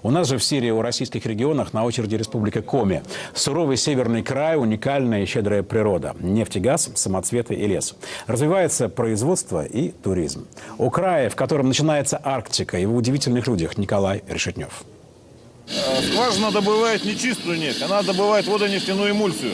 У нас же в Сирии, у российских регионах на очереди республика Коми. Суровый северный край, уникальная и щедрая природа. Нефть и газ, самоцветы и лес. Развивается производство и туризм. У края, в котором начинается Арктика, и в удивительных людях Николай Решетнев. Скважина добывает не чистую нефть, она добывает водонефтяную эмульсию.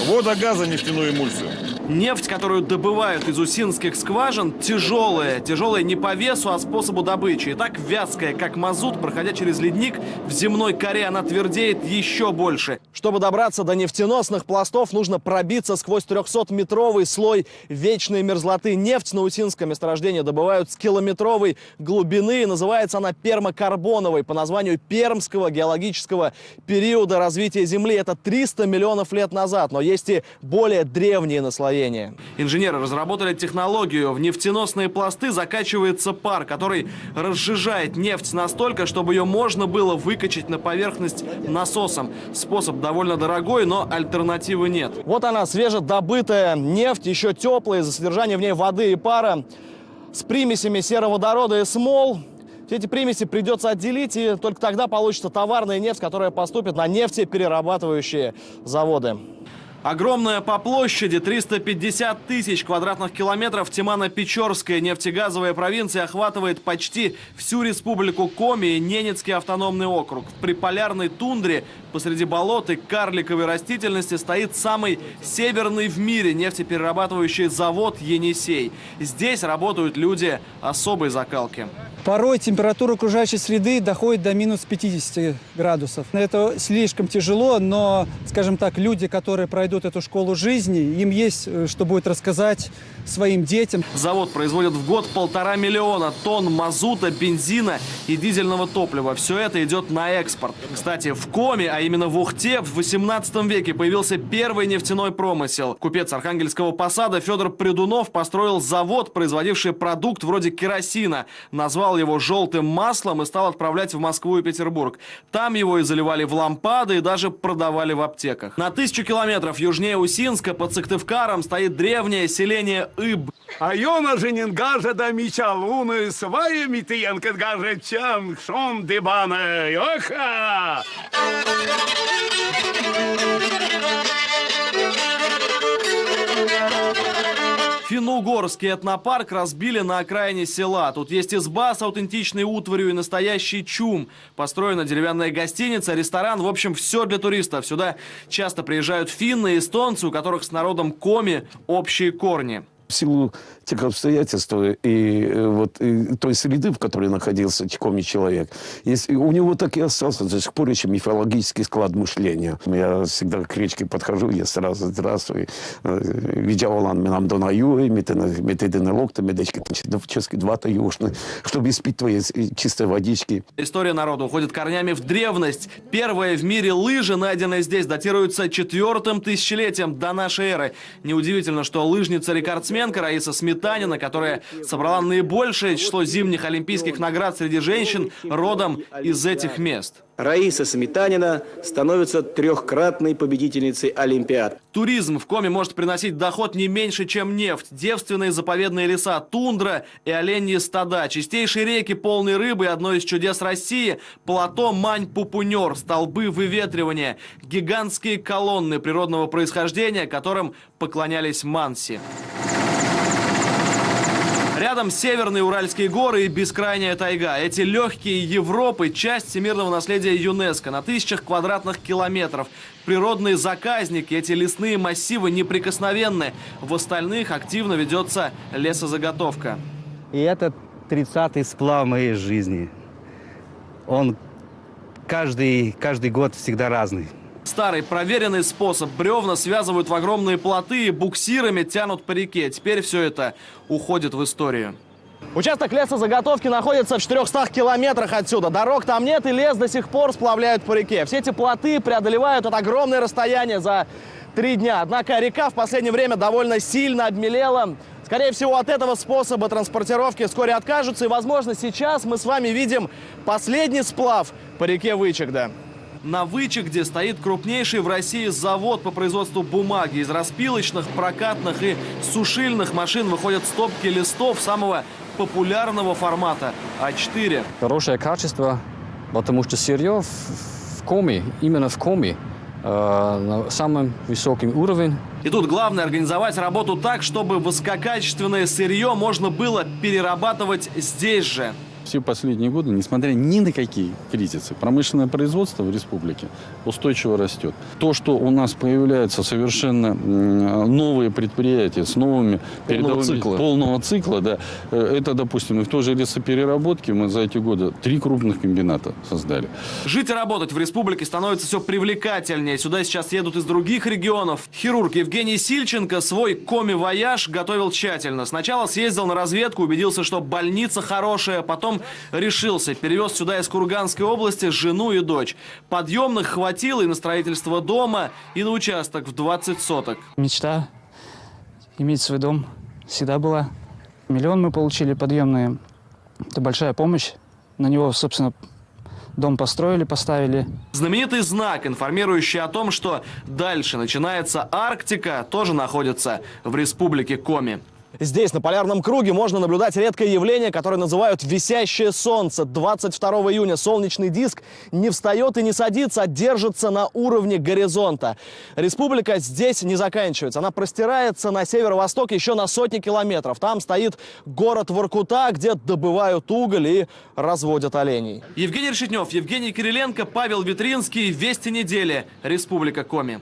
Водо-газонефтяную эмульсию. Нефть, которую добывают из усинских скважин, тяжелая. Тяжелая не по весу, а способу добычи. И так вязкая, как мазут, проходя через ледник, в земной коре она твердеет еще больше. Чтобы добраться до нефтеносных пластов, нужно пробиться сквозь 300-метровый слой вечной мерзлоты. Нефть на усинском месторождении добывают с километровой глубины. Называется она пермокарбоновой по названию пермского геологического периода развития Земли. Это 300 миллионов лет назад, но есть и более древние наслоения. Инженеры разработали технологию. В нефтеносные пласты закачивается пар, который разжижает нефть настолько, чтобы ее можно было выкачать на поверхность насосом. Способ довольно дорогой, но альтернативы нет. Вот она, свежедобытая нефть, еще теплая, из-за содержания в ней воды и пара, с примесями сероводорода и смол. Все эти примеси придется отделить, и только тогда получится товарная нефть, которая поступит на нефтеперерабатывающие заводы. Огромная по площади, 350 тысяч квадратных километров, Тимано-Печорская нефтегазовая провинция охватывает почти всю республику Коми и Ненецкий автономный округ. В приполярной тундре посреди болот и карликовой растительности стоит самый северный в мире нефтеперерабатывающий завод «Енисей». Здесь работают люди особой закалки. Порой температура окружающей среды доходит до минус 50 градусов. Это слишком тяжело, но, скажем так, люди, которые пройдут эту школу жизни, им есть что будет рассказать своим детям. Завод производит в год 1,5 миллиона тонн мазута, бензина и дизельного топлива. Все это идет на экспорт. Кстати, в Коми, а именно в Ухте, в 18 веке появился первый нефтяной промысел. Купец Архангельского посада Федор Придунов построил завод, производивший продукт вроде керосина. Назвал его желтым маслом и стал отправлять в Москву и Петербург. Там его и заливали в лампады и даже продавали в аптеках. На 1000 километров южнее Усинска под Сыктывкаром стоит древнее селение Иб. А йона женингажа да мичалуны свая митиенка гажа чам шом дебана. Оха! Финно-Угорский этнопарк разбили на окраине села. Тут есть изба с аутентичной утварью и настоящий чум. Построена деревянная гостиница, ресторан. В общем, все для туристов. Сюда часто приезжают финны и эстонцы, у которых с народом Коми общие корни. В силу тех обстоятельств и той среды, в которой находился Коми человек, у него так и остался до сих пор еще мифологический склад мышления. Я всегда к речке подхожу, я сразу здравствуй. Видявалан нам донаю, метедины локта, медечки, чески два-то южны, чтобы испить твои чистой водички. История народа уходит корнями в древность. Первая в мире лыжа, найденная здесь, датируется 4-м тысячелетием до нашей эры. Неудивительно, что лыжница-рекордсменка Раиса Сметанина, которая собрала наибольшее число зимних олимпийских наград среди женщин, родом из этих мест. Раиса Сметанина становится 3-кратной победительницей Олимпиад. Туризм в Коми может приносить доход не меньше, чем нефть. Девственные заповедные леса, тундра и оленьи стада, чистейшие реки, полные рыбы, одно из чудес России – плато Мань-Пупунер, столбы выветривания, гигантские колонны природного происхождения, которым поклонялись манси. Рядом северные Уральские горы и бескрайняя тайга. Эти легкие Европы – часть всемирного наследия ЮНЕСКО на 1000 квадратных километров. Природные заказники, эти лесные массивы неприкосновенны. В остальных активно ведется лесозаготовка. И это 30-й сплав моей жизни. Он каждый год всегда разный. Старый проверенный способ. Бревна связывают в огромные плоты и буксирами тянут по реке. Теперь все это уходит в историю. Участок лесозаготовки находится в 400 километрах отсюда. Дорог там нет, и лес до сих пор сплавляют по реке. Все эти плоты преодолевают это огромное расстояние за 3 дня. Однако река в последнее время довольно сильно обмелела. Скорее всего, от этого способа транспортировки вскоре откажутся. И, возможно, сейчас мы с вами видим последний сплав по реке Вычегда. На Вычегде стоит крупнейший в России завод по производству бумаги. Из распилочных, прокатных и сушильных машин выходят стопки листов самого популярного формата А4. Хорошее качество, потому что сырье в Коми, именно в Коми, на самом высоком уровне. И тут главное организовать работу так, чтобы высококачественное сырье можно было перерабатывать здесь же. Все последние годы, несмотря ни на какие кризисы, промышленное производство в республике устойчиво растет. То, что у нас появляются совершенно новые предприятия с новыми полного цикла, да, это, допустим, и в той же лесопереработке мы за эти годы 3 крупных комбината создали. Жить и работать в республике становится все привлекательнее. Сюда сейчас едут из других регионов. Хирург Евгений Сильченко свой коми-вояж готовил тщательно. Сначала съездил на разведку, убедился, что больница хорошая, потом решился, перевез сюда из Курганской области жену и дочь. Подъемных хватило и на строительство дома, и на участок в 20 соток. Мечта иметь свой дом всегда была. 1 миллион мы получили подъемные. Это большая помощь. На него, собственно, дом построили, поставили. Знаменитый знак, информирующий о том, что дальше начинается Арктика, тоже находится в республике Коми. Здесь, на полярном круге, можно наблюдать редкое явление, которое называют «висящее солнце». 22 июня солнечный диск не встает и не садится, а держится на уровне горизонта. Республика здесь не заканчивается. Она простирается на северо-восток еще на сотни километров. Там стоит город Воркута, где добывают уголь и разводят оленей. Евгений Решетнев, Евгений Кириленко, Павел Витринский. Вести недели. Республика Коми.